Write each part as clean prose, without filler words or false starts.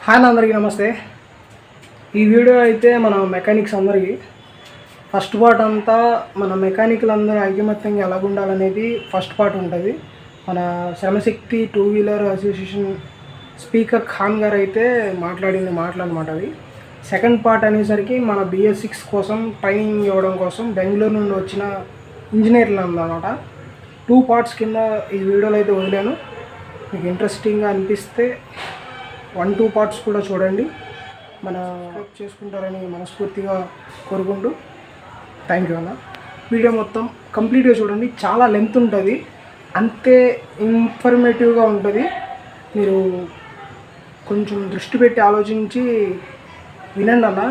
Hi అందరికీ నమస్తే. ఈ వీడియో అయితే మన మెకానిక్స్ అందరికీ ఫస్ట్ పార్ట్ అంతా మన మెకానికల్ అందరూ ఐకమత్యంగా ఎలాగుండాలనేది ఫస్ట్ పార్ట్ ఉంటుంది. మన Shramashakti two wheeler association speaker Khan గారు అయితే మాట్లాడిన మాటలన్నమాట. అది సెకండ్ పార్ట్ అనేసరికి మన BS6 కోసం ట్రైనింగ్ ఇవ్వడం కోసం బెంగళూరు నుండి వచ్చిన ఇంజనీర్లు అన్నమాట. 2 పార్ట్స్ కింద ఈ వీడియోలో అయితే వదిలాను. మీకు ఇంట్రెస్టింగ్గా అనిపిస్తే 1-2 పార్ట్స్ కూడా చూడండి. మన చేసుకుంటారని మనస్ఫూర్తిగా కోరుకుంటూ థ్యాంక్ యూ అన్న. వీడియో మొత్తం కంప్లీట్గా చూడండి. చాలా లెంత్ ఉంటుంది, అంతే ఇన్ఫర్మేటివ్గా ఉంటుంది. మీరు కొంచెం దృష్టి పెట్టి ఆలోచించి వినండి అన్న.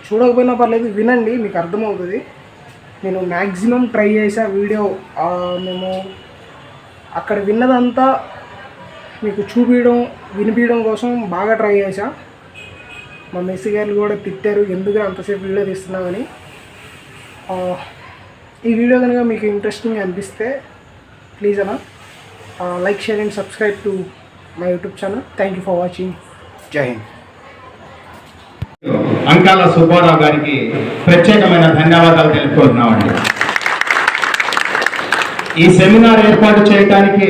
చూడకపోయినా పర్లేదు, వినండి, మీకు అర్థమవుతుంది. నేను మ్యాక్సిమం ట్రై చేసా వీడియో. మేము అక్కడ విన్నదంతా మీకు చూపించడం వినిపించడం కోసం బాగా ట్రై చేశా. మా మెస్సి గారు కూడా తిట్టారు, ఎందుకు అంతసేపు వీడియో తీస్తున్నామని. ఈ వీడియో కనుక మీకు ఇంట్రెస్టింగ్ అనిపిస్తే ప్లీజ్ అన్న like, share and subscribe to my YouTube channel. Thank you for watching. జై హింద్. అంకాల సుబ్బారావు గారికి ప్రత్యేకమైన ధన్యవాదాలు తెలుపుకుంటున్నామండి. ఈ సెమినార్ ఏర్పాటు చేయడానికి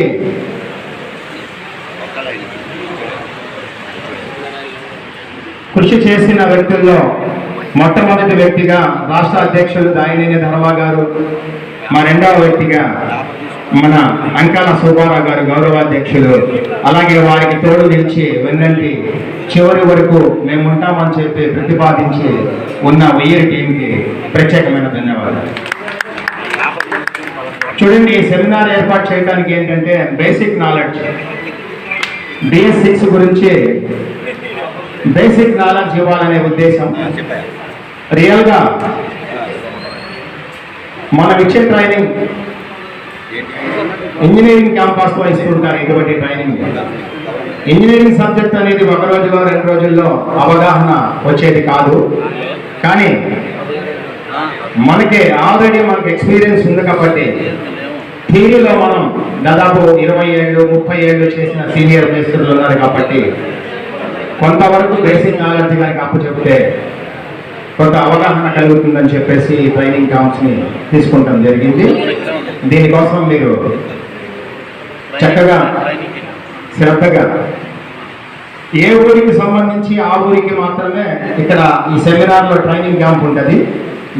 కృషి చేసిన వ్యక్తుల్లో మొట్టమొదటి వ్యక్తిగా రాష్ట్ర అధ్యక్షులు దాయినేని ధర్మా గారు, మా రెండవ వ్యక్తిగా మన అంకాల సుబ్బారావు గారు గౌరవాధ్యక్షులు, అలాగే వారికి తోడు నిలిచి వెన్నంటి చివరి వరకు మేము ఉంటామని చెప్పి ప్రతిపాదించి ఉన్న వెయ్యి టీంకి ప్రత్యేకమైన ధన్యవాదాలు. చూడండి, ఈ సెమినార్ ఏర్పాటు చేయడానికి ఏంటంటే బేసిక్ నాలెడ్జ్, BS6 గురించి బేసిక్ నాలెడ్జ్ ఇవ్వాలనే ఉద్దేశం. రియల్గా మనం ఇచ్చే ట్రైనింగ్ ఇంజనీరింగ్ క్యాంపస్లో ఇస్తుంటారు. ఇటువంటి ట్రైనింగ్ ఇంజనీరింగ్ సబ్జెక్ట్ అనేది ఒక రోజులో 2 రోజుల్లో అవగాహన వచ్చేది కాదు. కానీ మనకి ఆల్రెడీ ఎక్స్పీరియన్స్ ఉంది కాబట్టి థియరీలో మనం దాదాపు 20 ఏళ్ళు 30 ఏళ్ళు చేసిన సీనియర్ మేస్త్రులు ఉన్నారు కాబట్టి కొంతవరకు బేసిక్ నాలెడ్జ్ కానీ అప్పు చెప్తే కొంత అవగాహన కలుగుతుందని చెప్పేసి ట్రైనింగ్ క్యాంప్స్ని తీసుకుంటాం జరిగింది. దీనికోసం మీరు చక్కగా శ్రద్ధగా ఏ ఊరికి సంబంధించి ఆ ఊరికి మాత్రమే ఇక్కడ ఈ సెమినార్లో ట్రైనింగ్ క్యాంప్ ఉంటుంది.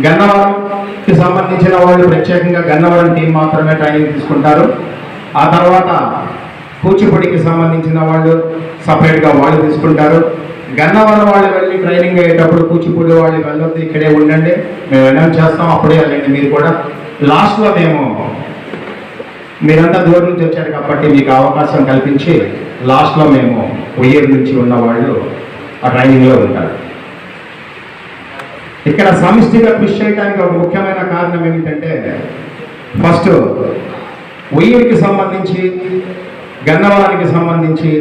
గన్నవరంకి సంబంధించిన వాళ్ళు ప్రత్యేకంగా గన్నవరం టీం మాత్రమే ట్రైనింగ్ తీసుకుంటారు. ఆ తర్వాత కూచిపూడికి సంబంధించిన వాళ్ళు సపరేట్గా వాళ్ళు తీసుకుంటారు. గన్నవరం వాళ్ళు వెళ్ళి ట్రైనింగ్ అయ్యేటప్పుడు కూచిపూడి వాళ్ళు వెళ్ళొద్దు, ఇక్కడే ఉండండి, మేము అనౌన్స్ చేస్తాం, అప్పుడే వెళ్ళండి. మీరు కూడా లాస్ట్లో మీరంతా దూరం నుంచి వచ్చారు కాబట్టి మీకు అవకాశం కల్పించి లాస్ట్లో మేము ఉయ్యూరు నుంచి ఉన్న వాళ్ళు ఆ ట్రైనింగ్లో ఉంటారు. ఇక్కడ సమిష్టిగా కృషి చేయడానికి ఒక ముఖ్యమైన కారణం ఏమిటంటే, ఫస్ట్ ఉయ్యూరికి సంబంధించి, గన్నవరానికి సంబంధించి,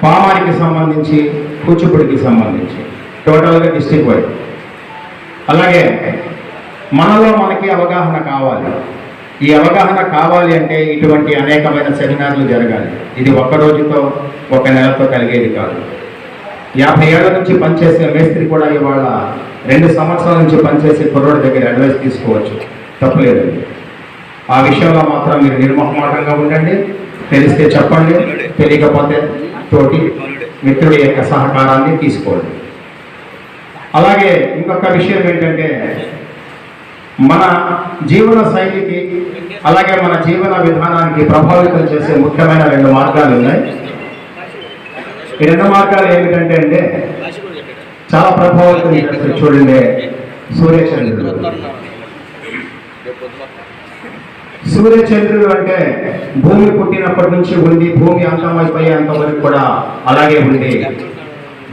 పామారికి సంబంధించి, కూచిపూడికి సంబంధించి టోటల్గా డిస్ట్రిక్ట్ వైడ్. అలాగే మనకి అవగాహన కావాలి. ఈ అవగాహన కావాలి అంటే ఇటువంటి అనేకమైన సెమినార్లు జరగాలి. ఇది ఒక్క రోజుతో 1 నెలతో కలిగేది కాదు. 50 ఏళ్ల నుంచి పనిచేసే మేస్త్రి కూడా ఇవాళ 2 సంవత్సరాల నుంచి పనిచేసే కుర్రోడి దగ్గర అడ్వైస్ తీసుకోవచ్చు, తప్పులేదండి. ఆ విషయంలో మాత్రం మీరు నిర్మోహమాటంగా ఉండండి. తెలిస్తే చెప్పండి, తెలియకపోతే తోటి మిత్రుడి యొక్క సహకారాన్ని తీసుకోండి. అలాగే ఇంకొక విషయం ఏంటంటే, మన జీవన శైలికి అలాగే మన జీవన విధానానికి ప్రభావితం చేసే ముఖ్యమైన 2 మార్గాలు ఉన్నాయి. ఈ 2 మార్గాలు ఏమిటంటే చాలా ప్రభావితం చేస్తే చూడండి, సూర్యచంద్రుడు. సూర్యచంద్రుడు అంటే భూమి పుట్టినప్పటి నుంచి ఉండి భూమి అంతమైపోయేంత వరకు కూడా అలాగే ఉండి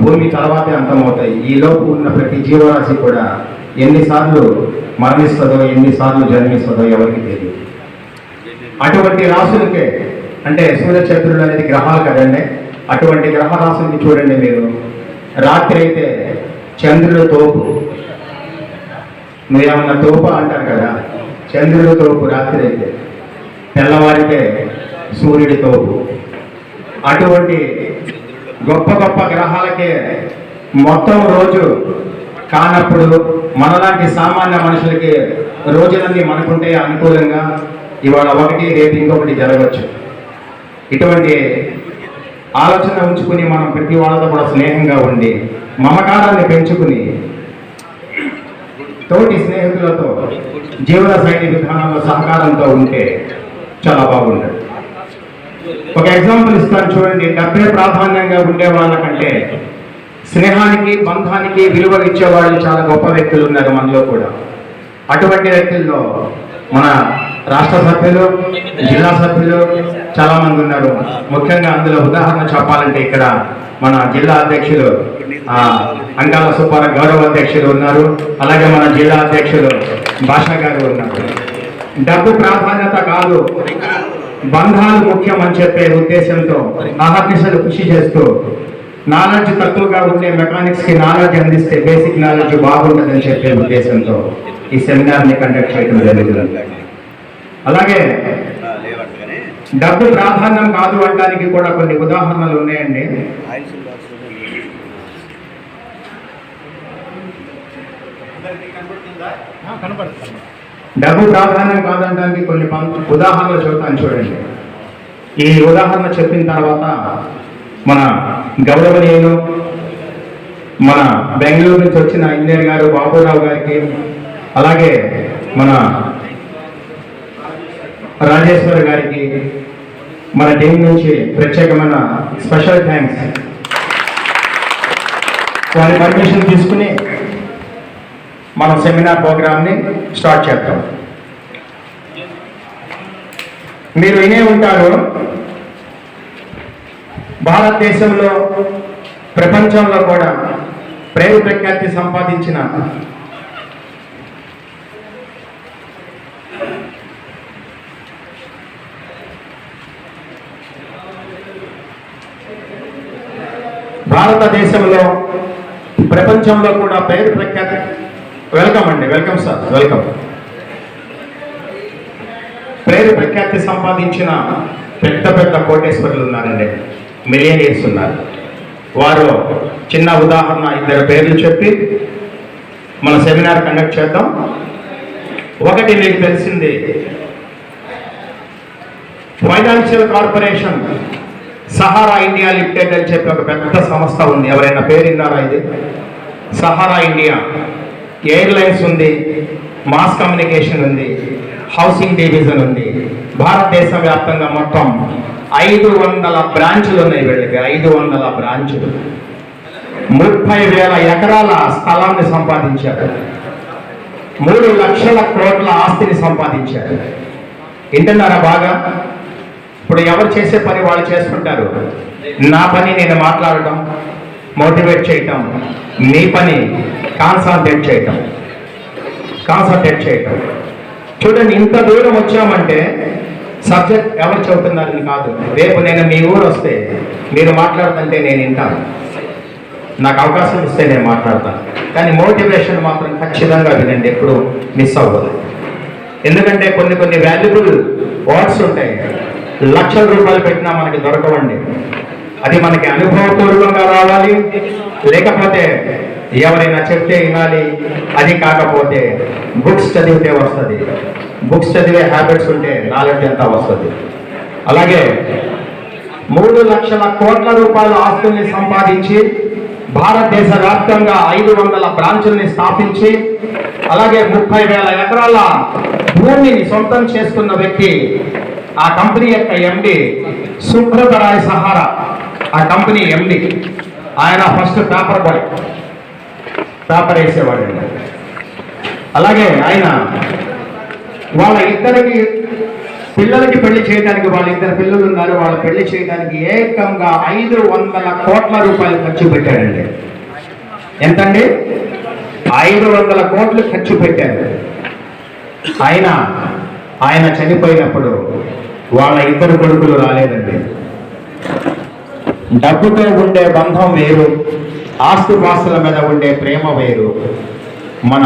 భూమి తర్వాతే అంతమవుతాయి. ఈ లోపు ఉన్న ప్రతి జీవరాశి కూడా ఎన్నిసార్లు మరణిస్తుందో, ఎన్నిసార్లు జన్మిస్తుందో ఎవరికి తెలియదు. అటువంటి రాశులకే అంటే సూర్యచంద్రుడు అనేది గ్రహాలు కదండి. అటువంటి గ్రహ రాశులకి చూడండి మీరు, రాత్రి అయితే చంద్రుడు తోపు, మీరేమన్నా తోపు అంటారు కదా, చంద్రుడు తోపు రాత్రి అయితే, తెల్లవారితే సూర్యుడి తోపు. అటువంటి గొప్ప గొప్ప గ్రహాలకే మొత్తం రోజు కానప్పుడు మనలాంటి సామాన్య మనుషులకి రోజులన్నీ మనకుంటే అనుకూలంగా ఇవాళ ఒకటి రేపు ఇంకొకటి జరగవచ్చు. ఇటువంటి ఆలోచన ఉంచుకుని మనం ప్రతి వాళ్ళతో కూడా స్నేహంగా ఉండి మమకారాన్ని పెంచుకుని తోటి స్నేహితులతో జీవన శైలి విధానంలో సహకారంతో ఉంటే చాలా బాగుంటుంది. ఒక ఎగ్జాంపుల్ ఇస్తాను చూడండి. డబ్బే ప్రాధాన్యంగా ఉండే వాళ్ళకంటే స్నేహానికి బంధానికి విలువ ఇచ్చేవాళ్ళు చాలా గొప్ప వ్యక్తులు ఉన్నారు మనలో కూడా. అటువంటి వ్యక్తుల్లో మన రాష్ట్ర సభ్యులు, జిల్లా సభ్యులు చాలా మంది ఉన్నారు. ముఖ్యంగా అందులో ఉదాహరణ చెప్పాలంటే ఇక్కడ మన జిల్లా అధ్యక్షులు అంగాల సుబ్బారావు గౌరవ అధ్యక్షులు ఉన్నారు. అలాగే మన జిల్లా అధ్యక్షులు భాషా గారు ఉన్నారు. డబ్బు ప్రాధాన్యత కాదు, బంధాలు ముఖ్యం అని చెప్పే ఉద్దేశంతో అహర్నిశలు కృషి చేస్తూ నాలెడ్జ్ తక్కువగా ఉండే మెకానిక్స్ కి నాలెడ్జ్ అందిస్తే బేసిక్ నాలెడ్జ్ బాగుంటుందని చెప్పే ఉద్దేశంతో ఈ సెమినార్ని కండక్ట్ చేయడం జరుగుతుంది. అలాగే డబ్బు ప్రాధాన్యం కాదు అనడానికి కూడా కొన్ని ఉదాహరణలు ఉన్నాయండి. డబ్బు ప్రాధాన్యం కాదనడానికి కొన్ని ఉదాహరణలు చెబుతాను చూడండి. ఈ ఉదాహరణ చెప్పిన తర్వాత మన గౌరవనీయులు మన బెంగళూరు నుంచి వచ్చిన ఇంజనీర్ గారు బాబురావు గారికి, అలాగే మన రాజేశ్వర్ గారికి మన టీం నుంచి ప్రత్యేకమైన స్పెషల్ థ్యాంక్స్. వారి పర్మిషన్ తీసుకుని మనం సెమినార్ ప్రోగ్రామ్ని స్టార్ట్ చేద్దాం. మీరు వినే ఉంటారు, భారతదేశంలో ప్రపంచంలో కూడా ప్రేమ ప్రఖ్యాతి సంపాదించిన భారతదేశంలో ప్రపంచంలో కూడా పేరు ప్రఖ్యాతి. వెల్కమ్ అండి, వెల్కమ్ సార్, వెల్కమ్. పేరు ప్రఖ్యాతి సంపాదించిన పెద్ద పెద్ద కోటేశ్వరులు ఉన్నారండి, మిలియనీర్స్ ఉన్నారు. వారు చిన్న ఉదాహరణ ఇద్దరు పేర్లు చెప్పి మన సెమినార్ కండక్ట్ చేద్దాం. ఒకటి మీకు తెలిసింది, financial corporation Sahara India limited అని చెప్పి ఒక పెద్ద సంస్థ ఉంది. ఎవరైనా పేరు విన్నారా? ఇది సహారా ఇండియా. ఎయిర్లైన్స్ ఉంది, మాస్ కమ్యూనికేషన్ ఉంది, హౌసింగ్ డివిజన్ ఉంది. భారతదేశ వ్యాప్తంగా మొత్తం 500 బ్రాంచులు ఉన్నాయి వీళ్ళకి. 500 బ్రాంచులు, 30,000 ఎకరాల స్థలాన్ని సంపాదించారు, 3 లక్షల కోట్ల ఆస్తిని సంపాదించారు. వింటున్నారా బాగా? ఇప్పుడు ఎవరు చేసే పని వాళ్ళు చేసుకుంటారు. నా పని నేను మాట్లాడటం, మోటివేట్ చేయటం, మీ పని కాన్సన్ట్రేట్ చేయటం. చూడండి, ఇంత దూరం వచ్చామంటే సబ్జెక్ట్ ఎవరు చెబుతున్నారని కాదు. రేపు నేను మీ ఊరు వస్తే మీరు మాట్లాడుతుంటే నేను వింటాను, నాకు అవకాశం ఇస్తే నేను మాట్లాడతాను. కానీ మోటివేషన్ మాత్రం ఖచ్చితంగా వినండి, ఎప్పుడు మిస్ అవ్వదు. ఎందుకంటే కొన్ని వాల్యుబుల్ వర్డ్స్ ఉంటాయి, లక్షల రూపాయలు పెట్టినా మనకి దొరకవండి. అది మనకి అనుభవపూర్వకంగా రావాలి, లేకపోతే ఎవరైనా చెప్తే వినాలి. అది కాకపోతే బుక్స్ చదివితే వస్తుంది. బుక్స్ చదివే హ్యాబిట్స్ ఉంటే నాలెడ్జ్ అంతా వస్తుంది. అలాగే 3 లక్షల కోట్ల రూపాయల ఆస్తుల్ని సంపాదించి భారతదేశ వ్యాప్తంగా 500 బ్రాంచుల్ని స్థాపించి అలాగే 30,000 ఎకరాల భూమిని సొంతం చేసుకున్న వ్యక్తి ఆ కంపెనీ యొక్క ఎండి సుబ్రత రాయ్ సహారా. ఆ కంపెనీ ఎండి ఆయన ఫస్ట్ పేపర్ వేసేవాడండి. అలాగే ఆయన వాళ్ళ ఇద్దరికి పిల్లలకి పెళ్లి చేయడానికి, వాళ్ళ ఇద్దరు పిల్లలు ఉన్నారు, వాళ్ళ పెళ్లి చేయడానికి ఏకంగా 500 కోట్ల రూపాయలు ఖర్చు పెట్టాడండి. ఎంతండి? 500 కోట్లు ఖర్చు పెట్టారు. ఆయన చనిపోయినప్పుడు వాళ్ళ ఇద్దరు కొడుకులు రాలేదండి. డబ్బుతో ఉండే బంధం వేరు, ఆస్తుపాస్తుల మీద ఉండే ప్రేమ వేరు. మన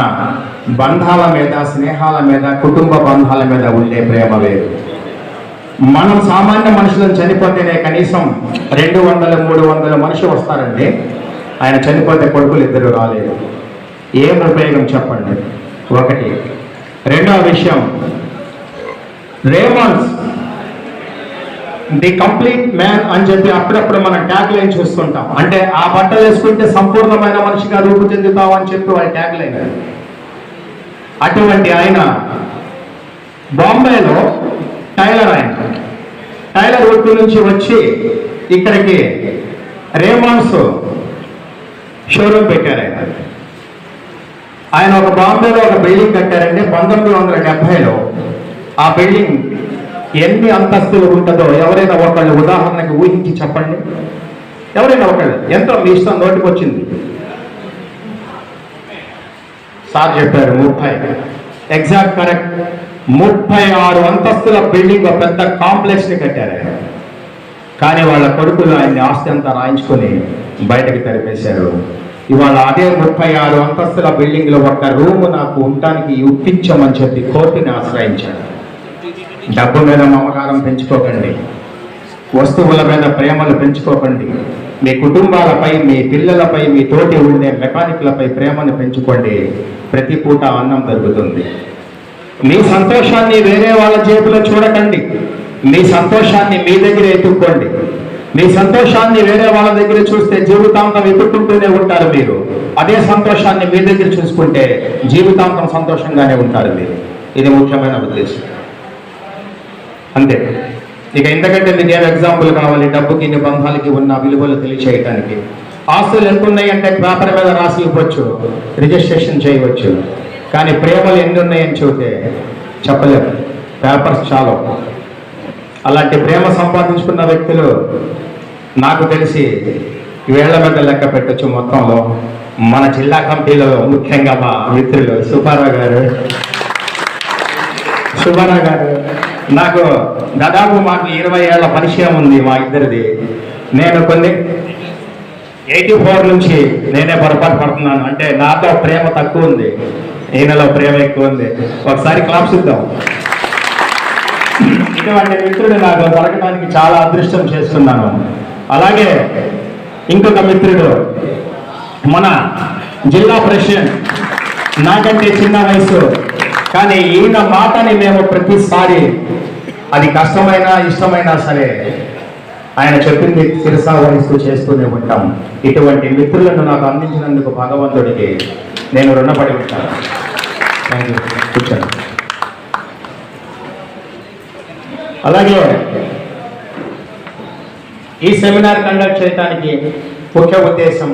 బంధాల మీద, స్నేహాల మీద, కుటుంబ బంధాల మీద ఉండే ప్రేమ వేరు. మనం సామాన్య మనుషులను చనిపోతేనే కనీసం 200-300 మనుషులు వస్తారండి. ఆయన చనిపోతే కొడుకులు 2 రాలేదు. ఏం ఉపయోగం చెప్పండి? ఒకటి. రెండవ విషయం, రేమండ్స్ ది కంప్లీట్ మ్యాన్ అని చెప్పి అప్పుడప్పుడు మనం ట్యాగ్ లైన్ చూస్తుంటాం. అంటే ఆ బట్టలు వేసుకుంటే సంపూర్ణమైన మనిషిగా రూపు చెందుతాం అని చెప్పి వాళ్ళ ట్యాగ్ లైన్. అటువంటి ఆయన బాంబేలో టైలర్ వృత్తి నుంచి వచ్చి ఇక్కడికి రేమండ్స్ షోరూమ్ పెట్టారు. ఆయన ఒక బాంబేలో ఒక బిల్డింగ్ కట్టారండి 1970లో. ఆ బిల్డింగ్ ఎన్ని అంతస్తులు ఉంటుందో ఎవరైనా ఒకళ్ళు ఉదాహరణకి ఊహించి చెప్పండి. ఎవరైనా ఒకళ్ళు ఎంతో మీ ఇష్టం నోటికి వచ్చింది. సార్ చెప్పారు 30. Exact correct. 36 అంతస్తుల బిల్డింగ్ ఒక పెద్ద కాంప్లెక్స్ ని కట్టారు. కానీ వాళ్ళ కొడుకులు ఆయన్ని ఆస్తి అంతా రాయించుకొని బయటకు తరిపేశారు. ఇవాళ అదే 36 అంతస్తుల బిల్డింగ్ లో ఒక రూము నాకు ఉండటానికి ఇప్పించమని చెప్పి కోర్టుని ఆశ్రయించాడు. డబ్బు మీద మమకారం పెంచుకోకండి, వస్తువుల మీద ప్రేమలు పెంచుకోకండి. మీ కుటుంబాలపై, మీ పిల్లలపై, మీ తోటి ఉండే మెకానిక్లపై ప్రేమను పెంచుకోండి. ప్రతి పూట అన్నం దొరుకుతుంది. మీ సంతోషాన్ని వేరే వాళ్ళ జేబులో చూడకండి. మీ సంతోషాన్ని మీ దగ్గర ఎత్తుక్కోండి. మీ సంతోషాన్ని వేరే వాళ్ళ దగ్గర చూస్తే జీవితాంతం ఎత్తుక్కుంటూనే ఉంటారు మీరు. అదే సంతోషాన్ని మీ దగ్గర చూసుకుంటే జీవితాంతం సంతోషంగానే ఉంటారు మీరు. ఇది ముఖ్యమైన ఉద్దేశం. అంతే. ఇక ఇంతకంటే మీకు ఏం ఎగ్జాంపుల్ కావాలి? డబ్బుకి, నిబంధనలకి ఉన్న విలువలు తెలియచేయటానికి. ఆస్తులు ఎంత ఉన్నాయంటే పేపర్ మీద రాసి ఇవ్వచ్చు, రిజిస్ట్రేషన్ చేయవచ్చు. కానీ ప్రేమలు ఎన్ని ఉన్నాయని చెబితే చెప్పలేము. పేపర్స్ చాలా. అలాంటి ప్రేమ సంపాదించుకున్న వ్యక్తులు నాకు తెలిసి వేళ్ల మీద లెక్క పెట్టచ్చు మొత్తంలో. మన జిల్లా కమిటీలో ముఖ్యంగా మా మిత్రులు సుబ్బారావు గారు నాకు దాదాపు మాకు 20 ఏళ్ల పరిచయం ఉంది మా ఇద్దరిది. నేను కొన్ని 84 నుంచి నేనే పొరపాటు పడుతున్నాను. అంటే నాతో ప్రేమ తక్కువ ఉంది, ఈయనలో ప్రేమ ఎక్కువ ఉంది. ఒకసారి క్లాప్స్ ఇద్దాం. ఇటువంటి మిత్రుడు నాకు దొరకడానికి చాలా అదృష్టం చేస్తున్నాను. అలాగే ఇంకొక మిత్రుడు మన జిల్లా ప్రెసిడెంట్, నాకంటే చిన్న వయసు, కానీ ఈయన మాటని మేము ప్రతిసారి అది కష్టమైనా ఇష్టమైనా సరే ఆయన చెప్పింది శిరసా వహిస్తూ చేస్తూనే ఉంటాం. ఇటువంటి మిత్రులను నాకు అందించినందుకు భగవంతుడికి నేను రుణపడి ఉంటాను. Thank you. కూర్చోండి. అలాగే ఈ సెమినార్ కండక్ట్ చేయడానికి ముఖ్య ఉద్దేశం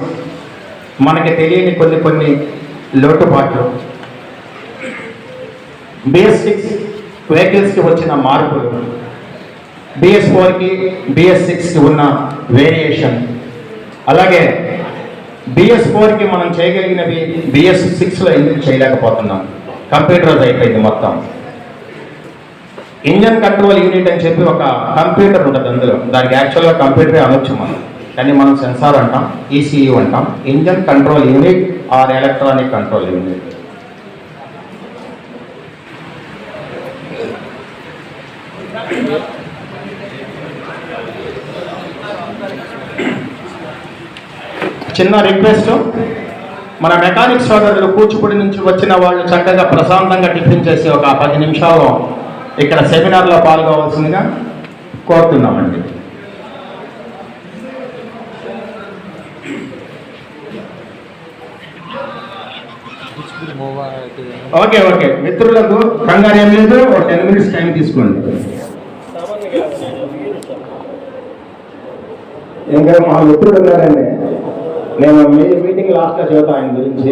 మనకి తెలియని కొన్ని లోటుపాట్లు, BS6 వెహికల్స్కి వచ్చిన మార్పులు, BS4కి BS6కి ఉన్న వేరియేషన్, అలాగే BS4కి మనం చేయగలిగినవి BS6లో ఎందుకు చేయలేకపోతున్నాం? కంప్యూటరైజ్ అయిపోయింది మొత్తం. ఇంజన్ కంట్రోల్ యూనిట్ అని చెప్పి ఒక కంప్యూటర్ ఉంటుంది అందులో. దానికి యాక్చువల్గా కంప్యూటరే అనొచ్చు మనం, కానీ మనం సెన్సార్ అంటాం, ECU అంటాం. Engine control unit or electronic control unit. చిన్న రిక్వెస్ట్, మన మెకానిక్ సోదరులు కూచిపూడి నుంచి వచ్చిన వాళ్ళు చక్కగా ప్రశాంతంగా టిఫిన్ చేసి ఒక 10 నిమిషాలు ఇక్కడ సెమినార్లో పాల్గొవలసిందిగా కోరుతున్నామండి. ఓకే మిత్రులకు కంగారు ఏం లేదు, ఒక 10 minutes టైం తీసుకోండి. ఇంకా మా మిత్రుడు ఉన్నారండి, నేను మీటింగ్ లాస్ట్లో చెబుతాను ఆయన గురించి.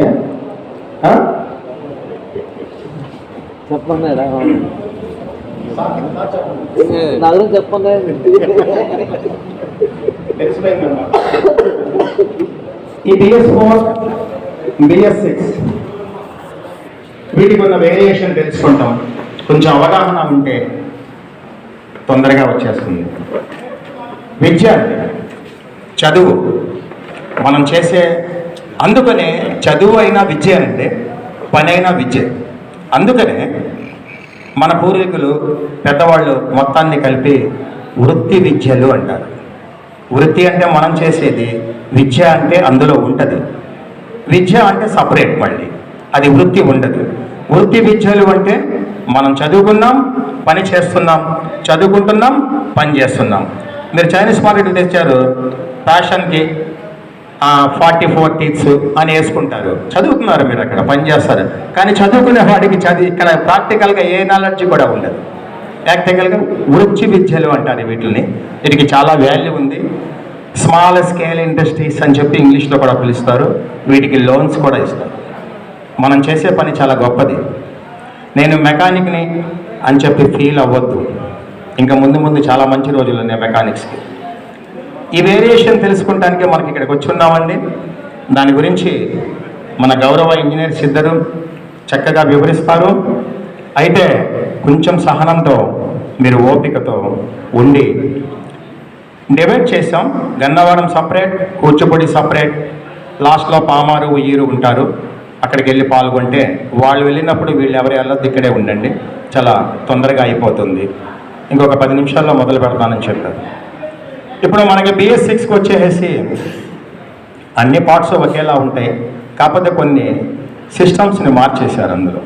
చెప్పండి నగరం చెప్పండి. ఈ BS4, BS6 వీటికి ఉన్న వేరియేషన్ తెలుసుకుంటాం. కొంచెం అవగాహన ఉంటే తొందరగా వచ్చేస్తుంది. విద్య, చదువు మనం చేసే, అందుకనే చదువు అయినా విద్య అంటే పని అయినా విద్య. అందుకనే మన పూర్వీకులు పెద్దవాళ్ళు మొత్తాన్ని కలిపి వృత్తి విద్యలు అంటారు. వృత్తి అంటే మనం చేసేది, విద్య అంటే అందులో ఉంటుంది. విద్య అంటే సపరేట్, మళ్ళీ అది వృత్తి ఉండదు. వృత్తి విద్యలు అంటే మనం చదువుకున్నాం, పని చేస్తున్నాం, చదువుకుంటున్నాం, పని చేస్తున్నాం. మీరు చైనీస్ మార్కెట్లు తెచ్చారు, ఫ్యాషన్కి 44 టీత్స్ అని వేసుకుంటారు. చదువుకున్నారు, మీరు అక్కడ పని చేస్తారు. కానీ చదువుకునే వాడికి ఇక్కడ ప్రాక్టికల్గా ఏ నాలెడ్జ్ కూడా ఉండదు. ప్రాక్టికల్గా వృత్తి విద్యలు అంటారు వీటిని. వీటికి చాలా వాల్యూ ఉంది. స్మాల్ స్కేల్ ఇండస్ట్రీస్ అని చెప్పి ఇంగ్లీష్లో కూడా పిలుస్తారు. వీటికి లోన్స్ కూడా ఇస్తారు. మనం చేసే పని చాలా గొప్పది. నేను మెకానిక్ని అని చెప్పి ఫీల్ అవ్వద్దు. ఇంకా ముందు ముందు చాలా మంచి రోజులు ఉన్నాయి మెకానిక్స్కి. ఈ వేరియేషన్ తెలుసుకుంటానికే మనకి ఇక్కడికి వచ్చి ఉన్నామండి. దాని గురించి మన గౌరవ ఇంజనీర్స్ ఇద్దరు చక్కగా వివరిస్తారు. అయితే కొంచెం సహనంతో మీరు ఓపికతో ఉండి డివైడ్ చేసాం. గన్నవరం సపరేట్, కూచిపూడి సపరేట్, లాస్ట్లో పామారు ఉయ్యూరు ఉంటారు. అక్కడికి వెళ్ళి పాల్గొంటే వాళ్ళు వెళ్ళినప్పుడు వీళ్ళు ఎవరి వెళ్ళొద్దు, ఇక్కడే ఉండండి, చాలా తొందరగా అయిపోతుంది. ఇంకొక 10 నిమిషాల్లో మొదలు పెడతానని చెప్పారు. ఇప్పుడు మనకి BS6కి వచ్చేసి అన్ని పార్ట్స్ ఒకేలా ఉంటాయి, కాకపోతే కొన్ని సిస్టమ్స్ని మార్చేశారు. అందులో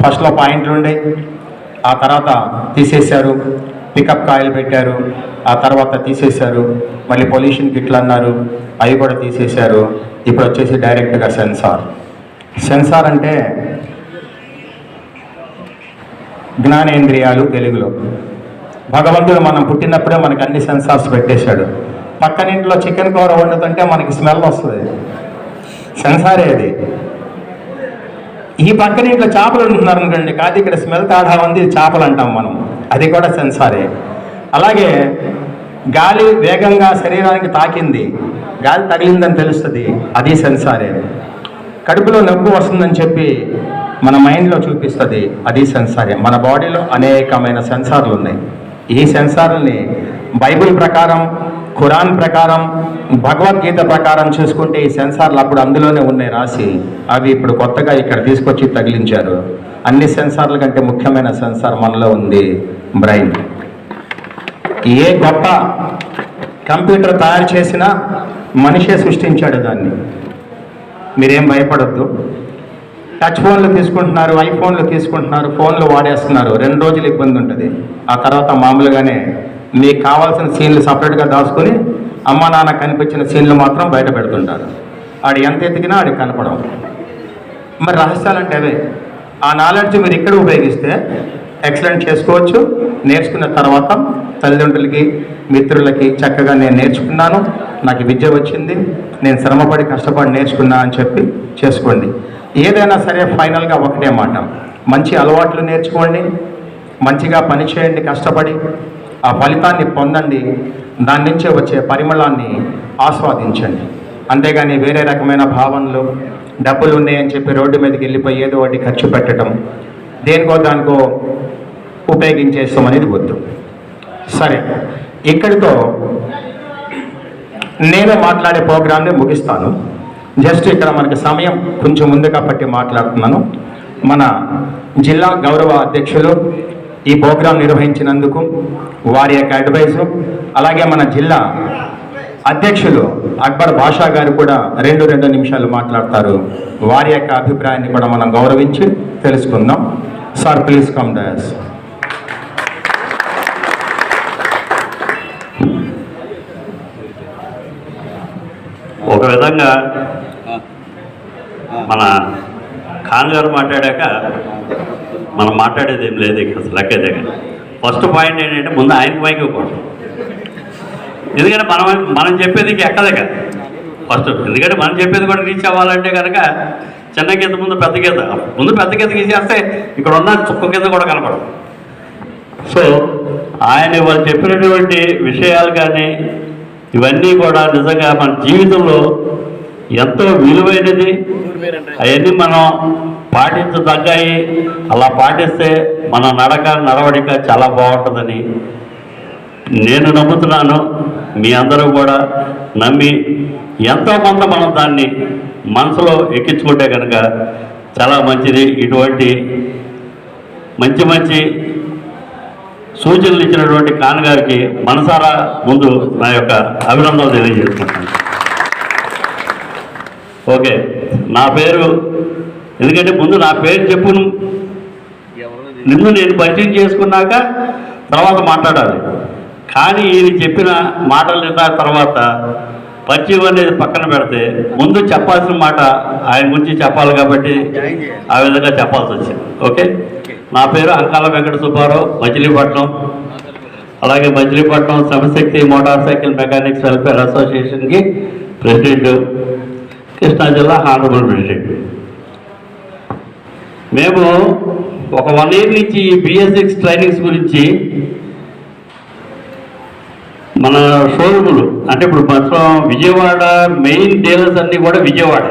ఫస్ట్లో పాయింట్లు ఉండే, ఆ తర్వాత తీసేశారు. పికప్ కాయిల్ పెట్టారు, ఆ తర్వాత తీసేశారు. మళ్ళీ పొల్యూషన్ కిట్లు అన్నారు, అవి కూడా తీసేశారు. ఇప్పుడు వచ్చేసి డైరెక్ట్గా సెన్సార్. సెన్సార్ అంటే జ్ఞానేంద్రియాలు తెలుగులో. భగవంతుడు మనం పుట్టినప్పుడే మనకి అన్ని సెన్సార్స్ పెట్టేశాడు. పక్కనింట్లో చికెన్ కూర వండుతుంటే మనకి స్మెల్ వస్తుంది, సెన్సారే అది. ఈ పక్కనింట్లో చేపలు వండుతున్నారు అనుకోండి, కాదు ఇక్కడ స్మెల్ తేడా ఉంది, చేపలు అంటాం మనం, అది కూడా సెన్సారే. అలాగే గాలి వేగంగా శరీరానికి తాకింది, గాలి తగిలిందని తెలుస్తుంది, అది సెన్సారే. కడుపులో నొప్పి వస్తుందని చెప్పి మన మైండ్లో చూపిస్తుంది, అది సెన్సారే. మన బాడీలో అనేకమైన సెన్సార్లు ఉన్నాయి. ఈ సెన్సార్లని బైబిల్ ప్రకారం, ఖురాన్ ప్రకారం, భగవద్గీత ప్రకారం చూసుకుంటే ఈ సెన్సార్లు అప్పుడు అందులోనే ఉన్నాయి రాసి. అవి ఇప్పుడు కొత్తగా ఇక్కడ తీసుకొచ్చి తగిలించారు. అన్ని సెన్సార్ల కంటే ముఖ్యమైన సెన్సార్ మనలో ఉంది, బ్రెయిన్. ఏ గొప్ప కంప్యూటర్ తయారు చేసినా మనిషే సృష్టించాడు దాన్ని. మీరేం భయపడద్దు. టచ్ ఫోన్లు తీసుకుంటున్నారు, ఐఫోన్లు తీసుకుంటున్నారు, ఫోన్లు వాడేస్తున్నారు. 2 రోజులు ఇబ్బంది ఉంటుంది. ఆ తర్వాత మామూలుగానే మీకు కావాల్సిన సీన్లు సపరేట్గా దాచుకొని అమ్మ నాన్న కనిపించిన సీన్లు మాత్రం బయట పెడుతుంటారు. ఆడు ఎంత ఎతికినా ఆడికి కనపడం. మరి రహస్యాలు అంటే అవే. ఆ నాలెడ్జ్ మీరు ఇక్కడ ఉపయోగిస్తే ఎక్సలెంట్ చేసుకోవచ్చు. నేర్చుకున్న తర్వాత తల్లిదండ్రులకి, మిత్రులకి చక్కగా నేను నేర్చుకున్నాను, నాకు విద్య వచ్చింది, నేను శ్రమపడి కష్టపడి నేర్చుకున్నా అని చెప్పి చేసుకోండి. ఏదైనా సరే ఫైనల్గా ఒకటే మాట, మంచి అలవాట్లు నేర్చుకోండి, మంచిగా పని చేయండి కష్టపడి, ఆ ఫలితాన్ని పొందండి, దాని నుంచే వచ్చే పరిమళాన్ని ఆస్వాదించండి. అంతేగాని వేరే రకమైన భావనలు, డబ్బులు ఉన్నాయని చెప్పి రోడ్డు మీదకి వెళ్ళిపోయి ఏదో ఒకటి ఖర్చు పెట్టడం, దేనికో దానికో ఉపయోగించేస్తాం అనేది వద్దు. సరే, ఇక్కడితో నేను మాట్లాడే ప్రోగ్రామ్ని ముగిస్తాను. జస్ట్ ఇక్కడ మనకి సమయం కొంచెం ముందుగా పట్టి మాట్లాడుతున్నాను. మన జిల్లా గౌరవ అధ్యక్షులు ఈ ప్రోగ్రాం నిర్వహించినందుకు వారి యొక్క అడ్వైజు, అలాగే మన జిల్లా అధ్యక్షులు అక్బర్ బాషా గారు కూడా 2 నిమిషాలు మాట్లాడతారు. వారి యొక్క అభిప్రాయాన్ని కూడా మనం గౌరవించి తెలుసుకుందాం. Sir please come dais. ఒక విధంగా మన ఖాన్ గారు మాట్లాడాక మనం మాట్లాడేది ఏం లేదు ఇక్కడ లెక్క దగ్గర. ఫస్ట్ పాయింట్ ఏంటంటే ముందు ఆయన మైక్ ఇవ్వకూడదు. ఎందుకంటే మనం చెప్పేది ఎక్కదే కదా ఫస్ట్. ఎందుకంటే మనం చెప్పేది కూడా రీచ్ అవ్వాలంటే కనుక చిన్న గీత ముందు పెద్ద గీత, ముందు పెద్ద గీత గీసేస్తే ఇక్కడ ఉన్న చుక్క కింద కూడా కనపడదు. సో ఆయన వాళ్ళు చెప్పినటువంటి విషయాలు కానీ ఇవన్నీ కూడా నిజంగా మన జీవితంలో ఎంతో విలువైనది. అవన్నీ మనం పాటించదగ్గాయి. అలా పాటిస్తే మన నడవడిక చాలా బాగుంటుందని నేను నమ్ముతున్నాను. మీ అందరూ కూడా నమ్మి ఎంతో కొంత మనం దాన్ని మనసులో ఎక్కించుకుంటే కనుక చాలా మంచిది. ఇటువంటి మంచి మంచి సూచనలు ఇచ్చినటువంటి ఖాన్ గారికి మనసారా ముందు నా యొక్క అభినందనలు తెలియజేసుకుంటాను. ఓకే, నా పేరు, ఎందుకంటే ముందు నా పేరు చెప్పును నిన్ను నేను పరిచయం చేసుకున్నాక తర్వాత మాట్లాడాలి. కానీ ఈయన చెప్పిన మాటలు విన్న తర్వాత పరిచయం అనేది పక్కన పెడితే ముందు చెప్పాల్సిన మాట ఆయన గురించి చెప్పాలి కాబట్టి ఆ విధంగా చెప్పాల్సి వచ్చింది. ఓకే, నా పేరు అంకాల వెంకట సుబ్బారావు, మచిలీపట్నం. అలాగే Machilipatnam Shramashakti motor cycle mechanics welfare అసోసియేషన్కి ప్రెసిడెంట్, కృష్ణా జిల్లా హానరబుల్ ప్రెసిడెంట్. మేము ఒక 1 year నుంచి ఈ BS6 ట్రైనింగ్స్ గురించి మన షోరూములు, అంటే ఇప్పుడు మొత్తం విజయవాడ మెయిన్ డీలర్స్ అన్నీ కూడా విజయవాడ,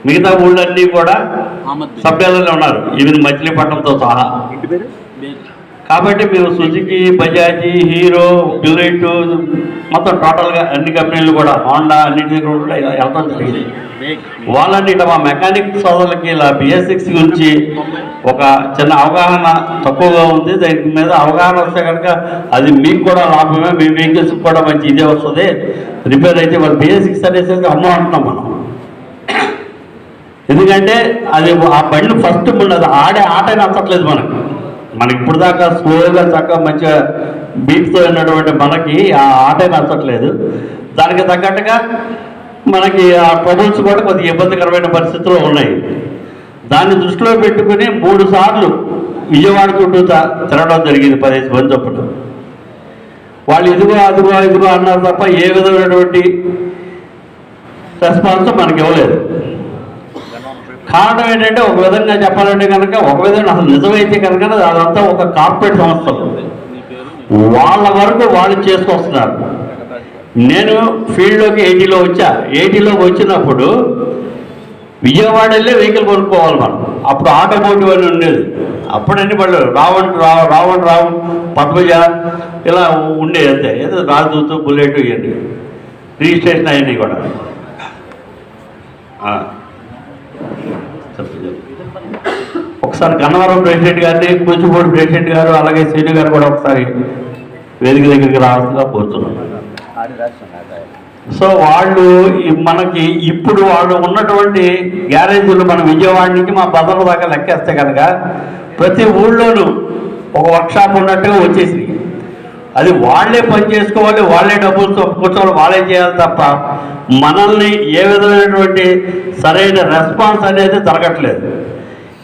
మిగతా ఊళ్ళన్నీ కూడా సభ్యులలో ఉన్నారు, ఈవెన్ మచిలీపట్నంతో సహా. కాబట్టి మేము సుజుకి, బజాజ్, హీరో, డ్యూరెట్ మొత్తం టోటల్గా అన్ని కంపెనీలు కూడా, హోండా అన్నింటి కూడా వెళ్తాం జరిగింది. వాళ్ళని మా మెకానిక్ సోదరులకి ఇలా BS6 గురించి ఒక చిన్న అవగాహన తక్కువగా ఉంది. దాని మీద అవగాహన వస్తే కనుక అది మీకు కూడా లాభమే, మీ వెహికల్స్ కూడా మంచి ఇదే వస్తుంది. రిపేర్ అయితే వాళ్ళు BS6 అనేసి అమ్మో అంటున్నాం మనం. ఎందుకంటే అది ఆ బండి ఫస్ట్ అది ఆడే ఆటే నచ్చట్లేదు మనకి ఇప్పుడు దాకా స్లోగా చక్కగా మంచిగా బీట్తో ఉన్నటువంటి మనకి ఆ ఆటే నచ్చట్లేదు. దానికి తగ్గట్టుగా మనకి ఆ ట్రబుల్స్ కూడా కొద్దిగా ఇబ్బందికరమైన పరిస్థితుల్లో ఉన్నాయి. దాన్ని దృష్టిలో పెట్టుకుని 3 సార్లు విజయవాడ చుట్టూ తిరగడం జరిగింది 15 మంది చొప్పున. వాళ్ళు ఇదిగో అదిగో ఇదిగో అన్నారు తప్ప ఏ విధమైనటువంటి రెస్పాన్స్ మనకి ఇవ్వలేదు. కారణం ఏంటంటే ఒక విధంగా చెప్పాలంటే కనుక, ఒక విధంగా అసలు నిజమైతే కనుక అదంతా ఒక కార్పొరేట్ సంస్థలు వాళ్ళ వరకు వాళ్ళు చేసుకొస్తున్నారు. నేను ఫీల్డ్లోకి 80లో వచ్చా. 80లోకి వచ్చినప్పుడు విజయవాడ వెళ్ళే వెహికల్ కొనుక్కోవాలి మనం. అప్పుడు ఆటోమోటివ్ అని ఉండేది. అప్పుడన్నీ వాళ్ళు రావణ్ పద్మజ ఇలా ఉండేది అంతే. ఏదో రాజదూత్, బుల్లెట్ ఇవన్నీ రిజిస్ట్రేషన్ అవన్నీ కూడా. ఒకసారి గన్నవరం ప్రెసిడెంట్ గారిని, కూచిపూడి ప్రెసిడెంట్ గారు, అలాగే శ్రీను గారు కూడా ఒకసారి వేదిక దగ్గరికి రావాల్సిందిగా కోరుతున్నాం. సో వాళ్ళు మనకి ఇప్పుడు వాళ్ళు ఉన్నటువంటి గ్యారేజీలు మన విజయవాడ నుంచి మా బదల దాకా లెక్కేస్తే కనుక ప్రతి ఊళ్ళోనూ ఒక వర్క్షాప్ ఉన్నట్టుగా వచ్చేసి అది వాళ్ళే పని చేసుకోవాలి, వాళ్ళే డబ్బులు కూర్చోవాలి, వాళ్ళే చేయాలి తప్ప మనల్ని ఏ విధమైనటువంటి సరైన రెస్పాన్స్ అనేది జరగట్లేదు.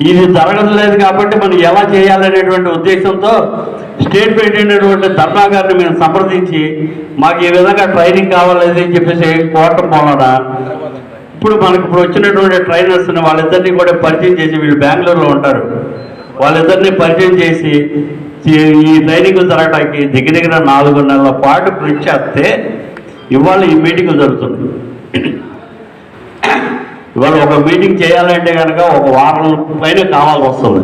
ఇది జరగట్లేదు కాబట్టి మనం ఎలా చేయాలనేటువంటి ఉద్దేశంతో స్టేట్ పెట్టినటువంటి ధర్నా గారిని మేము సంప్రదించి మాకు ఈ విధంగా ట్రైనింగ్ కావాలని చెప్పేసి కోరటం వలన ఇప్పుడు వచ్చినటువంటి ట్రైనర్స్ని వాళ్ళిద్దరినీ కూడా పరిచయం చేసి, వీళ్ళు బెంగళూరులో ఉంటారు, వాళ్ళిద్దరినీ పరిచయం చేసి ఈ ట్రైనింగ్ జరగడానికి దగ్గర 4 నెలల పాటు కృషి చేస్తే ఇవాళ ఈ మీటింగ్ జరుగుతుంది. ఇవాళ ఒక మీటింగ్ చేయాలంటే కనుక ఒక వారం పైన కావాల్సి వస్తుంది.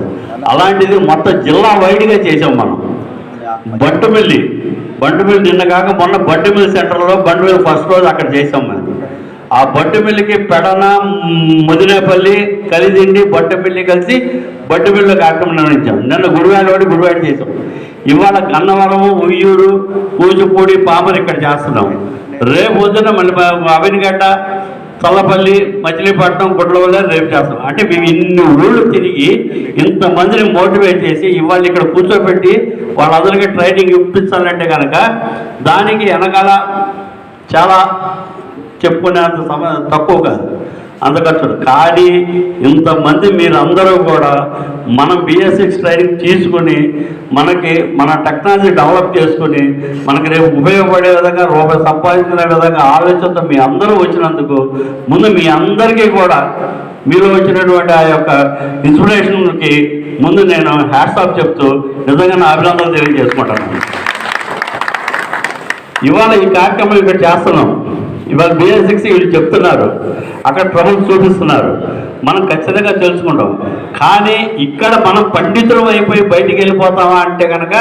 అలాంటిది మొత్తం జిల్లా వైడ్గా చేసాం మనం. బంటుమిల్లి నిన్న కాక మొన్న బంటుమిల్లి సెంటర్లో బంటుమిల్లి ఫస్ట్ రోజు అక్కడ చేసాం మేము. ఆ బంటుమిల్లికి పెడన, ముదినేపల్లి, కలిదిండి, బంటుమిల్లి కలిసి బంటుమిల్లి కార్యక్రమం నిర్వహించాం. నిన్న గుడివాడ చేసాం. ఇవాళ గన్నవరం, ఉయ్యూరు, కూచిపూడి, పామర్ ఇక్కడ చేస్తున్నాం. రేపు పొద్దున మళ్ళీ అవినిగడ్డ, చల్లపల్లి, మచిలీపట్నం, గుడ్లవల్ల రేపు చేస్తాం. అంటే మేము ఇన్ని ఊళ్ళు తిరిగి ఇంతమందిని మోటివేట్ చేసి ఇవాళ ఇక్కడ కూర్చోబెట్టి వాళ్ళందరికీ ట్రైనింగ్ ఇప్పించాలంటే కనుక దానికి వెనకాల చాలా చెప్పుకునేంత సమయం తక్కువ కాదు, అంత ఖర్చు. కానీ ఇంతమంది మీరందరూ కూడా మనం BS6 ట్రైనింగ్ తీసుకుని మన టెక్నాలజీ డెవలప్ చేసుకుని మనకి రేపు ఉపయోగపడే విధంగా రూపాయి సంపాదించుకునే విధంగా ఆలోచనతో మీ అందరూ వచ్చినందుకు ముందు మీ అందరికీ కూడా మీరు వచ్చినటువంటి ఆ యొక్క ఇన్స్పిరేషన్కి ముందు నేను హ్యాట్స్ ఆఫ్ చెప్తూ నిజంగా నా అభినందనలు తెలియజేసుకుంటాను. ఇవాళ ఈ కార్యక్రమం ఇక్కడ చేస్తున్నాం. ఇవాళ BS6 వీళ్ళు చెప్తున్నారు, అక్కడ ట్రబుల్స్ చూపిస్తున్నారు, మనం ఖచ్చితంగా తెలుసుకుంటాం. కానీ ఇక్కడ మనం పండితులు అయిపోయి బయటికి వెళ్ళిపోతామా అంటే కనుక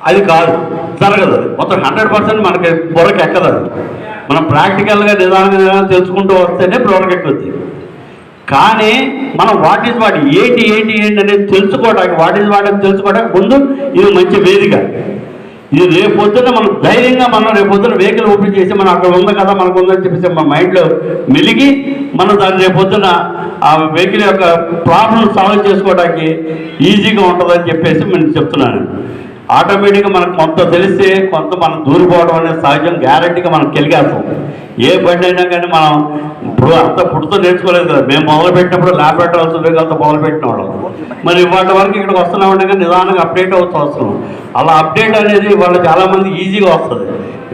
అది కాదు, జరగదు. మొత్తం 100% మనకి బుర్రకి ఎక్కదు. అది మనం ప్రాక్టికల్గా నిదానంగా తెలుసుకుంటూ వస్తేనే బుర్రకి ఎక్కుద్ది. కానీ మనం వాట్ ఈజ్ వాట్ ఏంటి అనేది తెలుసుకోవడానికి వాట్ ఈజ్ వాట్ అని తెలుసుకోవడానికి ముందు ఇది మంచి వేదిక. ఇది రేపొద్దున మనం ధైర్యంగా మనం రేపొద్దున వెహికల్ ఓపెన్ చేసి మనం అక్కడ ఉంది కదా మనకు ఉందని చెప్పేసి మన మైండ్లో మెలిగి మనం దాన్ని రేపొద్దున ఆ వెహికల్ యొక్క ప్రాబ్లం సాల్వ్ చేసుకోవడానికి ఈజీగా ఉంటుందని చెప్పేసి నేను చెప్తున్నాను. ఆటోమేటిక్గా మనకు కొంత తెలిస్తే కొంత మనం దూరిపోవడం అనేది సహజం, గ్యారెంటీగా మనం కెలిగేస్తాం. ఏ బండి అయినా కానీ మనం ఇప్పుడు అంత పుట్టుతో నేర్చుకోలేదు కదా. మేము మొదలుపెట్టినప్పుడు ల్యాబొరేటరీస్ వేగంతో మొదలుపెట్టిన వాళ్ళం. మరి ఇవాటి వరకు ఇక్కడికి వస్తున్నామంటే కానీ నిదానంగా అప్డేట్ అవుతూ వస్తున్నాం. అలా అప్డేట్ అనేది ఇవాళ చాలామంది ఈజీగా వస్తుంది.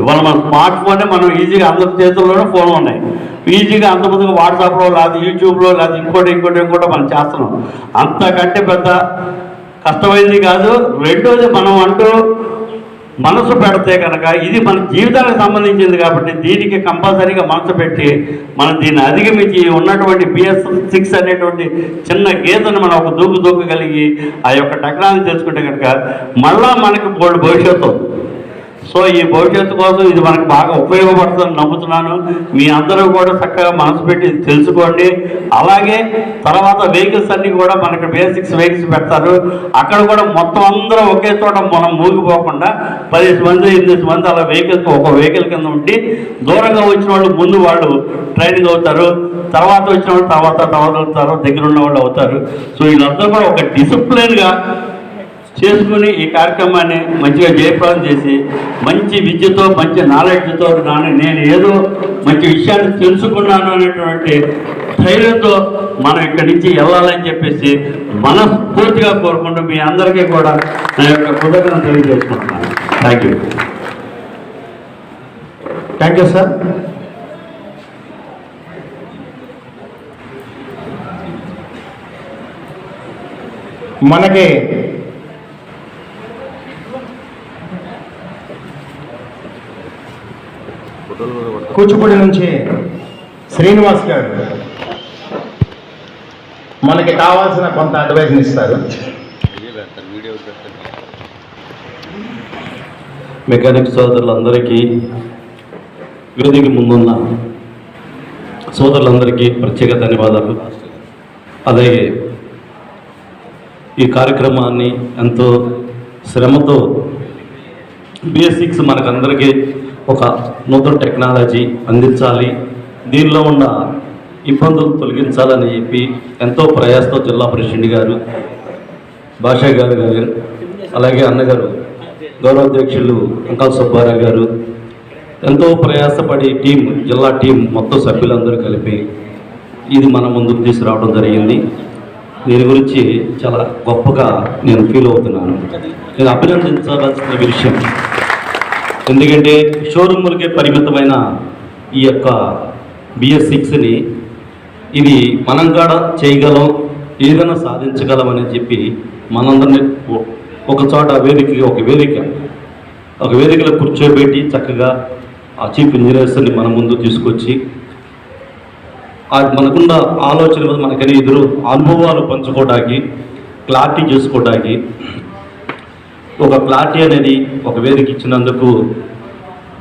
ఇవాళ మన స్మార్ట్ ఫోనే మనం ఈజీగా అందరి చేతుల్లోనే ఫోన్లు ఉన్నాయి. ఈజీగా అంతమందికి వాట్సాప్లో లేదా యూట్యూబ్లో లేదా ఇంకోటి మనం చేస్తున్నాం. అంతకంటే పెద్ద కష్టమైంది కాదు. రెండోది మనం అంటూ మనసు పెడితే కనుక ఇది మన జీవితానికి సంబంధించింది కాబట్టి దీనికి కంపల్సరీగా మనసు పెట్టి మనం దీన్ని అధిగమించి ఉన్నటువంటి BS6 అనేటువంటి చిన్న గీతను మనం ఒక దూకగలిగి ఆ యొక్క టెక్నాలజీ తెలుసుకుంటే కనుక మళ్ళా మనకి భవిష్యత్తు. సో ఈ భవిష్యత్తు కోసం ఇది మనకు బాగా ఉపయోగపడుతుందని నమ్ముతున్నాను. మీ అందరూ కూడా చక్కగా మనసు పెట్టి తెలుసుకోండి. అలాగే తర్వాత వెహికల్స్ అన్నీ కూడా మనకి బేసిక్స్ వెహికల్స్ పెడతారు. అక్కడ కూడా మొత్తం అందరూ ఒకే చోట మనం మూగిపోకుండా 10 మంది 8 మంది అలా వెహికల్స్ ఒక వెహికల్ కింద ఉండి దూరంగా వచ్చిన వాళ్ళు ముందు వాళ్ళు ట్రైనింగ్ అవుతారు, తర్వాత వచ్చిన వాళ్ళు తర్వాత అవుతారు, దగ్గర ఉన్న వాళ్ళు అవుతారు. సో వీళ్ళందరూ కూడా ఒక డిసిప్లిన్గా చేసుకుని ఈ కార్యక్రమాన్ని మంచిగా జయప్రదం చేసి మంచి విద్యతో మంచి నాలెడ్జ్తో నేను ఏదో మంచి విషయాన్ని తెలుసుకున్నాను అనేటువంటి ధైర్యంతో మనం ఇక్కడి నుంచి వెళ్ళాలని చెప్పేసి మనస్ఫూర్తిగా కోరుకుంటూ మీ అందరికీ కూడా నా యొక్క కృతజ్ఞతలు తెలియజేసుకుంటున్నాను. Thank you sir. మనకి కూచిపూడి నుంచి శ్రీనివాస్ గారు మనకి కావాల్సిన కొంత అడ్వైజ్ని ఇస్తారు. మెకానిక్ సోదరులందరికీ, వేదిక ముందున్న సోదరులందరికీ ప్రత్యేక ధన్యవాదాలు. అలాగే ఈ కార్యక్రమాన్ని ఎంతో శ్రమతో BS6 మనకందరికీ ఒక నూతన టెక్నాలజీ అందించాలి, దీనిలో ఉన్న ఇబ్బందులు తొలగించాలని చెప్పి ఎంతో ప్రయాసతో జిల్లా ప్రెసిడెంట్ గారు భాషా గారు అలాగే అన్నగారు గౌరవాధ్యక్షులు అంకల్ సుబ్బారావు గారు ఎంతో ప్రయాసపడి జిల్లా టీం మొత్తం సభ్యులందరూ కలిపి ఇది మన ముందుకు తీసుకురావడం జరిగింది. దీని గురించి చాలా గొప్పగా నేను ఫీల్ అవుతున్నాను. నేను అభినందించాల్సిన విషయం, ఎందుకంటే షోరూములకే పరిమితమైన ఈ యొక్క BS6ని ఇది మనం కూడా చేయగలం, ఏదైనా సాధించగలం అని చెప్పి మనందరినీ ఒక చోట ఒక వేదికలో కూర్చోబెట్టి చక్కగా ఆ చీఫ్ ఇంజనీర్స్ని మన ముందు తీసుకొచ్చి మనకున్న ఆలోచన మనకని ఎదురు అనుభవాలు పంచుకోవడానికి, క్లారిటీ చేసుకోవడానికి ఒక క్లారిటీ అనేది ఒక వేదిక ఇచ్చినందుకు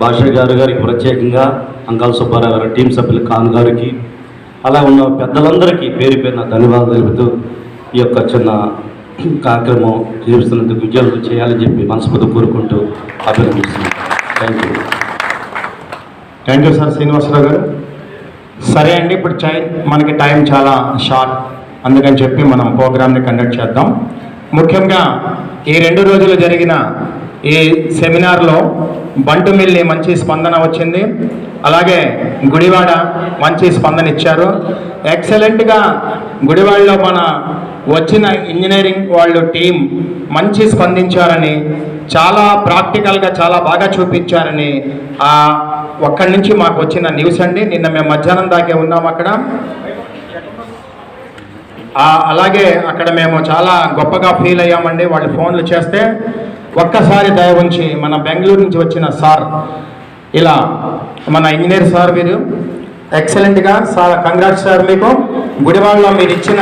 భాషా గారికి ప్రత్యేకంగా అంకల్ సుబ్బారావు గారు, టీం సభ్యులు ఖాన్ గారికి, అలా ఉన్న పెద్దలందరికీ పేరు పేరున ధన్యవాదాలు తెలుపుతూ ఈ యొక్క చిన్న కార్యక్రమం చేస్తున్నందుకు విజయాలు చేయాలని చెప్పి మనస్ఫూర్తి కోరుకుంటూ అభినందిస్తున్నాను. థ్యాంక్ యూ సార్ శ్రీనివాసరావు గారు. సరే అండి, ఇప్పుడు మనకి టైం చాలా షార్ట్, అందుకని చెప్పి మనం ప్రోగ్రామ్ని కండక్ట్ చేద్దాం. ముఖ్యంగా ఈ 2 రోజులు జరిగిన ఈ సెమినార్లో బంటుమిల్లి మంచి స్పందన వచ్చింది, అలాగే గుడివాడ మంచి స్పందన ఇచ్చారు. ఎక్సలెంట్గా గుడివాడలో మన వచ్చిన ఇంజనీరింగ్ వాళ్ళు టీం మంచి స్పందించారని, చాలా ప్రాక్టికల్గా చాలా బాగా చూపించారని ఒక్కడి నుంచి మాకు వచ్చిన న్యూస్ అండి. నిన్న మేము మధ్యాహ్నం దాకే ఉన్నాం అక్కడ. అలాగే అక్కడ మేము చాలా గొప్పగా ఫీల్ అయ్యామండి. వాళ్ళు ఫోన్లు చేస్తే ఒక్కసారి దయ ఉంచి మన బెంగళూరు నుంచి వచ్చిన సార్, ఇలా మన ఇంజనీర్ సార్ మీరు ఎక్సలెంట్గా సార్, కంగ్రాట్స్ సార్. మీకు గుడివాడలో మీరు ఇచ్చిన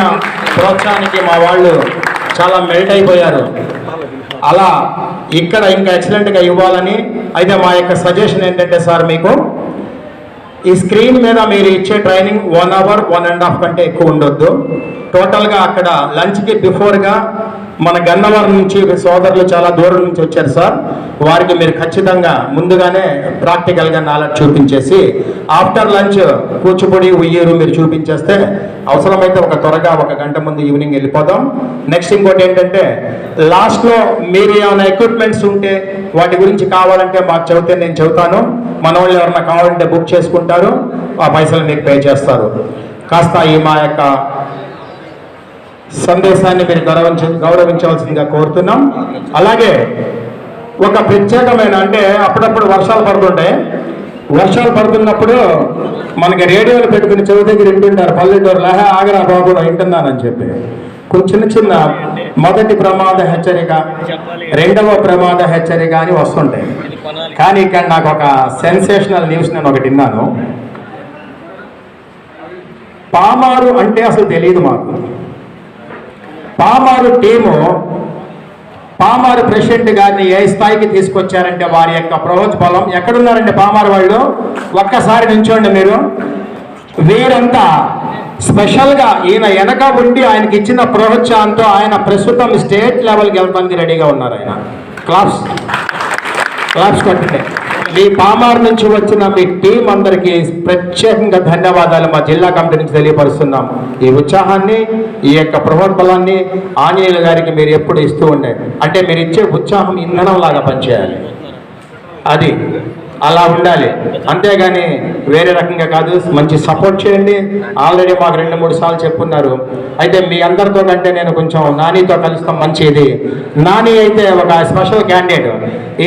ప్రోత్సాహానికి మా వాళ్ళు చాలా మెల్ట్ అయిపోయారు. అలా ఇక్కడ ఇంకా ఎక్సలెంట్గా ఇవ్వాలని. అయితే మా యొక్క సజెషన్ ఏంటంటే సార్, మీకు ఈ స్క్రీన్ మీద మీరు ఇచ్చే ట్రైనింగ్ 1 అవర్ 1.5 కంటే ఎక్కువ ఉండొద్దు. టోటల్గా అక్కడ లంచ్కి బిఫోర్గా మన గన్నవరం నుంచి సోదరులు చాలా దూరం నుంచి వచ్చారు సార్, వారికి మీరు ఖచ్చితంగా ముందుగానే ప్రాక్టికల్గా నాలెడ్జ్ చూపించేసి ఆఫ్టర్ లంచ్ కూచిపూడి ఉయ్యూరు మీరు చూపించేస్తే అవసరమైతే త్వరగా 1 గంట ముందు ఈవినింగ్ వెళ్ళిపోదాం. నెక్స్ట్ ఇంకోటి ఏంటంటే లాస్ట్లో మీరు ఏమైనా ఎక్విప్మెంట్స్ ఉంటే వాటి గురించి కావాలంటే మాకు చెబితే నేను చెబుతాను, మన వాళ్ళు ఎవరైనా కావాలంటే బుక్ చేసుకుంటారు, ఆ పైసలు మీకు పే చేస్తారు. కాస్త ఈ మా యొక్క సందేశాన్ని మీరు గౌరవించవలసిందిగా కోరుతున్నాం. అలాగే ఒక ప్రత్యేకమైన అంటే అప్పుడప్పుడు వర్షాలు పడుతుంటాయి, వర్షాలు పడుతున్నప్పుడు మనకి రేడియోలు పెట్టుకుని చెవి దగ్గర వింటుంటారు పల్లెటూరు, ఆగరా బాబు వింటున్నానని చెప్పి. చిన్న చిన్న మొదటి ప్రమాద హెచ్చరిక, 2వ ప్రమాద హెచ్చరిక అని వస్తుంటాయి. కానీ ఇక్కడ నాకు ఒక సెన్సేషనల్ న్యూస్ నేను ఒకటి విన్నాను. పామారు అంటే అసలు తెలియదు మాకు. పామారు టీము పామారు ప్రెసిడెంట్ గారిని ఏ స్థాయికి తీసుకొచ్చారంటే వారి యొక్క ప్రోత్సాహం ఎక్కడున్నారంటే పామారు వాళ్ళు ఒక్కసారి నించోండి మీరు. వీరంతా స్పెషల్గా ఈయన వెనక ఉండి ఆయనకి ఇచ్చిన ప్రోత్సాహంతో ఆయన ప్రస్తుతం స్టేట్ లెవెల్కి వెళ్ళడానికి రెడీగా ఉన్నారు. ఆయన క్లాప్స్ కొట్టండి. మీ పామార్ నుంచి వచ్చిన మీ టీం అందరికీ ప్రత్యేకంగా ధన్యవాదాలు మా జిల్లా కమిటీ నుంచి తెలియపరుస్తున్నాం. ఈ ఉత్సాహాన్ని, ఈ యొక్క ప్రోత్బలాన్ని ఆంజనేయులు గారికి మీరు ఎప్పుడు ఇస్తూ ఉండే, అంటే మీరు ఇచ్చే ఉత్సాహం ఇంధనం లాగా పనిచేయాలి, అది అలా ఉండాలి, అంతేగాని వేరే రకంగా కాదు. మంచి సపోర్ట్ చేయండి. ఆల్రెడీ మాకు 2-3 సార్లు చెప్పున్నారు. అయితే మీ అందరితో కంటే నేను కొంచెం నానితో కలుస్తాం మంచిది. నాని అయితే ఒక స్పెషల్ క్యాండిడేట్.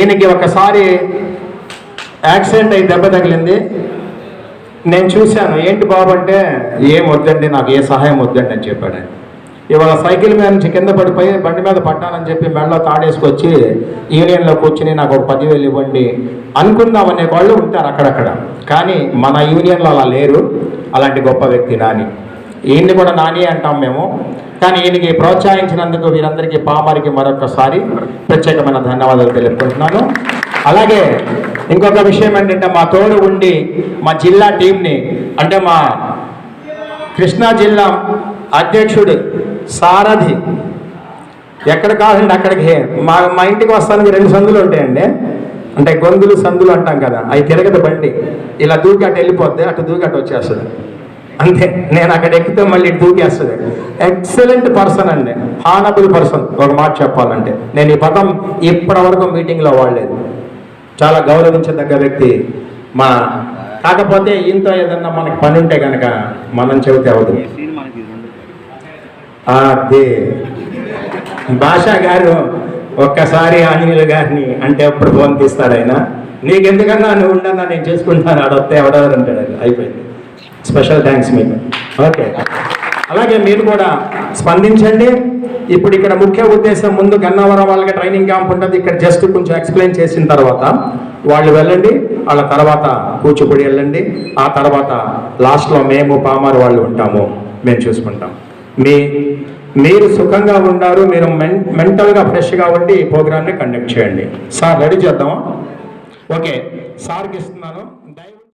ఈయనకి ఒకసారి యాక్సిడెంట్ అయి దెబ్బ తగిలింది. నేను చూశాను, ఏంటి బాబు అంటే ఏం వద్దండి, నాకు ఏ సహాయం వద్దండి అని చెప్పాడు. ఇవాళ సైకిల్ మీద నుంచి కింద పడిపోయి బండి మీద పట్టానని చెప్పి మెడలో తాడేసుకొచ్చి యూనియన్లో కూర్చుని నాకు ఒక 10,000 ఇవ్వండి అనుకుందాం అనే వాళ్ళు ఉంటారు అక్కడక్కడ. కానీ మన యూనియన్లో అలా లేరు. అలాంటి గొప్ప వ్యక్తి నాని. ఈయన్ని కూడా నాని అంటాం మేము. కానీ ఈయనకి ప్రోత్సహించినందుకు వీరందరికీ పామారికి మరొకసారి ప్రత్యేకమైన ధన్యవాదాలు తెలుపుకుంటున్నాను. అలాగే ఇంకొక విషయం ఏంటంటే మా తోడు ఉండి మా జిల్లా టీంని, అంటే మా కృష్ణా జిల్లా అధ్యక్షుడు సారథి, ఎక్కడ కావాలంటే అక్కడికి మా ఇంటికి వస్తానికి 2 సందులు ఉంటాయండి. అంటే గొంతులు సందులు అంటాం కదా, అవి తిరగదు బండి, ఇలా దూకి అటు వెళ్ళిపోద్ది, అటు దూకి అటు వచ్చేస్తుంది అంతే. నేను అక్కడ ఎక్కితే మళ్ళీ ఇటు దూకేస్తుంది. ఎక్సలెంట్ పర్సన్ అండి, హానబుల్ పర్సన్. ఒక మాట చెప్పాలంటే నేను ఈ పదం ఇప్పటి వరకు మీటింగ్లో వాడలేదు. చాలా గౌరవించదగ్గ వ్యక్తి మా. కాకపోతే ఈయనతో ఏదన్నా మనకి పని ఉంటే కనుక మనం చెబితే అవదు. అదే భాషా గారు ఒక్కసారి ఆంజనేయులు గారిని అంటే అప్పుడు ఫోన్ తీస్తాడు ఆయన, నీకెందుకన్నా నువ్వు ఉండన్నా నేను చేసుకుంటాను, ఆడొస్తే ఎవడెవరు అంటాడు. అయిపోయింది. స్పెషల్ థ్యాంక్స్ మీకు. ఓకే, అలాగే మీరు కూడా స్పందించండి. ఇప్పుడు ఇక్కడ ముఖ్య ఉద్దేశం, ముందు గన్నవరం వాళ్ళకి ట్రైనింగ్ క్యాంప్ ఉంటుంది, ఇక్కడ జస్ట్ కొంచెం ఎక్స్ప్లెయిన్ చేసిన తర్వాత వాళ్ళు వెళ్ళండి, వాళ్ళ తర్వాత కూచిపూడి వెళ్ళండి, ఆ తర్వాత లాస్ట్లో మేము పామారు వాళ్ళు ఉంటాము, మేము చూసుకుంటాం. మీరు సుఖంగా ఉన్నారు, మీరు మెంటల్గా ఫ్రెష్గా ఉండి ఈ ప్రోగ్రామ్ని కండక్ట్ చేయండి. సార్ రెడీ చేద్దామా? ఓకే, సార్కి ఇస్తున్నాను.